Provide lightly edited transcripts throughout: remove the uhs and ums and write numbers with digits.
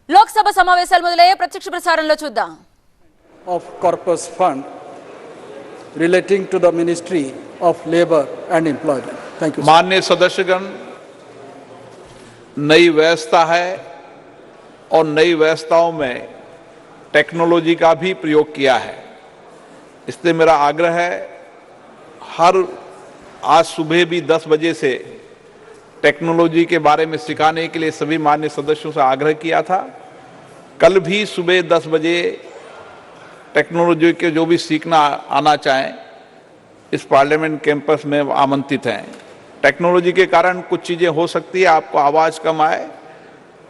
లోక్సభ సమావేశాలు మొదలయ్యే ప్రత్యక్ష ప్రసారంలో చూద్దాం. of corpus fund relating to the Ministry of Labour and Employment. Thank you. माननीय सदस्यगण, नई व्यवस्था है और नई व्यवस्थाओं में टेक्नोलॉजी का भी प्रयोग किया है। इसलिए मेरा आग्रह है, आज सुबह भी 10 बजे से टेक्नोलॉजी के बारे में सिखाने के लिए सभी माननीय सदस्यों से आग्रह किया था। कल भी सुबह 10 बजे टेक्नोलॉजी के जो भी सीखना आना चाहें इस पार्लियामेंट कैंपस में आमंत्रित हैं। टेक्नोलॉजी के कारण कुछ चीज़ें हो सकती है, आपको आवाज़ कम आए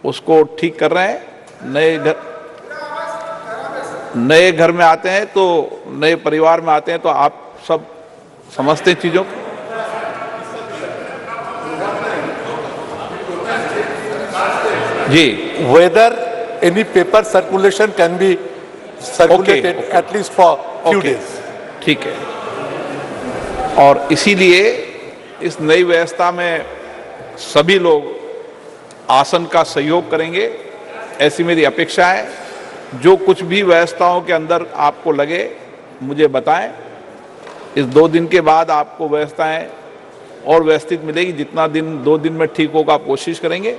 उसको ठीक कर रहे हैं। नए घर में आते हैं तो नए परिवार में आते हैं तो आप सब समझते हैं चीज़ों को। जी, whether any paper circulation can be circulated at least for few days. ठीक है। और इसीलिए इस नई व्यवस्था में सभी लोग आसन का सहयोग करेंगे, ऐसी मेरी अपेक्षा है। जो कुछ भी व्यवस्थाओं के अंदर आपको लगे मुझे बताएं। इस 2 दिन के बाद आपको व्यवस्थाएं और व्यवस्थित मिलेगी। जितना दिन 2 दिन में ठीक होगा आप कोशिश करेंगे,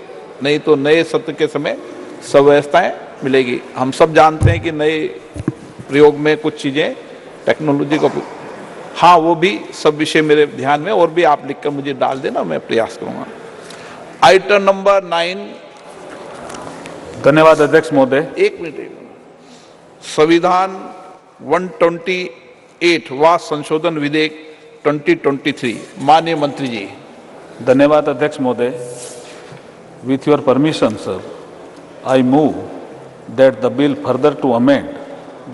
नहीं तो नए सत्र के समय सब व्यवस्थाएं मिलेगी। हम सब जानते हैं कि नए प्रयोग में कुछ चीज़ें टेक्नोलॉजी को, हाँ वो भी सब विषय मेरे ध्यान में, और भी आप लिखकर मुझे डाल देना, मैं प्रयास करूंगा। Item number 9। धन्यवाद अध्यक्ष महोदय। एक मिनट। संविधान 128 वा संशोधन विधेयक 2023। माननीय मंत्री जी। धन्यवाद अध्यक्ष महोदय। With your permission, sir, I move that the bill further to amend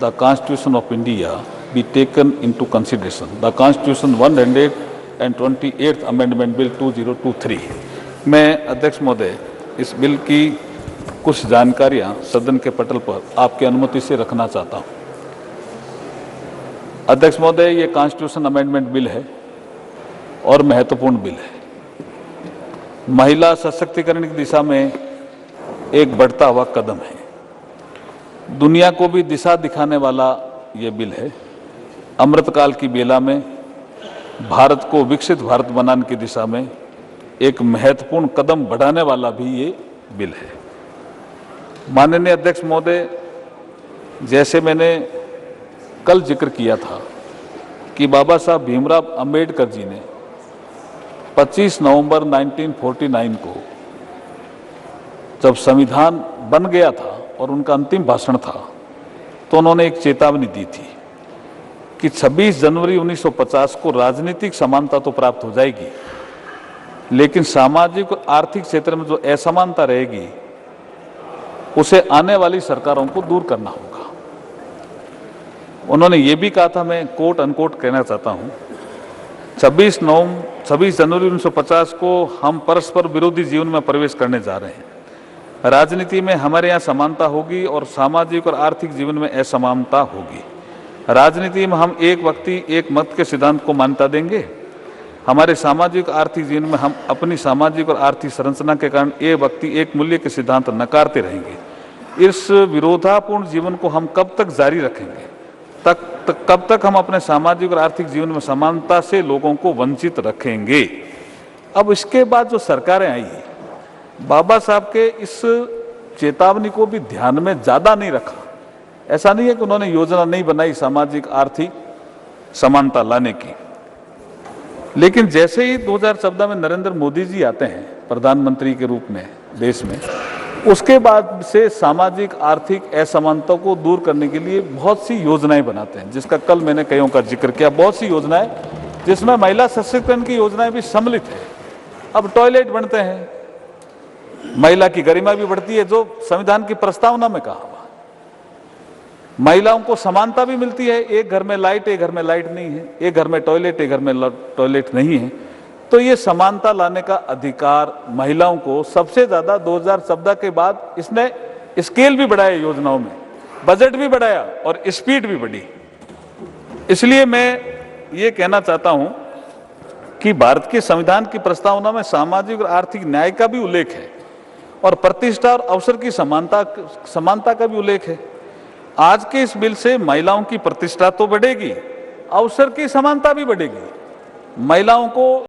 the Constitution of India be taken into consideration. The Constitution 128th Amendment Bill 2023। मैं अध्यक्ष महोदय इस बिल की कुछ जानकारियां सदन के पटल पर आपकी अनुमति से रखना चाहता हूं। अध्यक्ष महोदय, ये कॉन्स्टिट्यूशन अमेंडमेंट बिल है और महत्वपूर्ण बिल है। महिला सशक्तिकरण की दिशा में एक बढ़ता हुआ कदम है। दुनिया को भी दिशा दिखाने वाला ये बिल है। अमृतकाल की बेला में भारत को विकसित भारत बनाने की दिशा में एक महत्वपूर्ण कदम बढ़ाने वाला भी ये बिल है। माननीय अध्यक्ष महोदय, जैसे मैंने कल जिक्र किया था कि बाबा साहब भीमराव अंबेडकर जी ने 25 नवंबर 1949 को जब संविधान बन गया था और उनका अंतिम भाषण था तो उन्होंने एक चेतावनी दी थी कि 26 जनवरी 1950 को राजनीतिक समानता तो प्राप्त हो जाएगी, लेकिन सामाजिक और आर्थिक क्षेत्र में जो असमानता रहेगी उसे आने वाली सरकारों को दूर करना होगा। उन्होंने ये भी कहा था, मैं कोट अनकोट कहना चाहता हूं, 26 जनवरी 1950 को हम परस्पर विरोधी जीवन में प्रवेश करने जा रहे हैं। राजनीति में हमारे यहाँ समानता होगी और सामाजिक और आर्थिक जीवन में असमानता होगी। राजनीति में हम एक व्यक्ति एक मत के सिद्धांत को मान्यता देंगे। हमारे सामाजिक आर्थिक जीवन में हम अपनी सामाजिक और आर्थिक संरचना के कारण एक व्यक्ति एक मूल्य के सिद्धांत नकारते रहेंगे। इस विरोधापूर्ण जीवन को हम कब तक जारी रखेंगे? कब तक हम अपने सामाजिक और आर्थिक जीवन में समानता से लोगों को वंचित रखेंगे? अब इसके बाद जो सरकारें आई, बाबा साहब के इस चेतावनी को भी ध्यान में ज्यादा नहीं रखा। ऐसा नहीं है कि उन्होंने योजना नहीं बनाई सामाजिक आर्थिक समानता लाने की, लेकिन जैसे ही 2014 में नरेंद्र मोदी जी आते हैं प्रधानमंत्री के रूप में देश में, उसके बाद से सामाजिक आर्थिक असमानता को दूर करने के लिए बहुत सी योजनाएं बनाते हैं, जिसका कल मैंने कईयों का जिक्र किया। बहुत सी योजनाएं जिसमें महिला सशक्तिकरण की योजनाएं भी सम्मिलित है। अब टॉयलेट बनते हैं, महिला की गरिमा भी बढ़ती है, जो संविधान की प्रस्तावना में कहा हुआ। महिलाओं को समानता भी मिलती है, एक घर में लाइट एक घर में लाइट नहीं है, एक घर में टॉयलेट एक घर में टॉयलेट नहीं है। तो ये समानता लाने का अधिकार महिलाओं को सबसे ज्यादा 2014 के बाद इसने स्केल भी बढ़ाया, योजनाओं में बजट भी बढ़ाया और स्पीड भी बढ़ी। इसलिए मैं ये कहना चाहता हूं कि भारत के संविधान की प्रस्तावना में सामाजिक और आर्थिक न्याय का भी उल्लेख है और प्रतिष्ठा और अवसर की समानता का भी उल्लेख है। आज के इस बिल से महिलाओं की प्रतिष्ठा तो बढ़ेगी, अवसर की समानता भी बढ़ेगी। महिलाओं को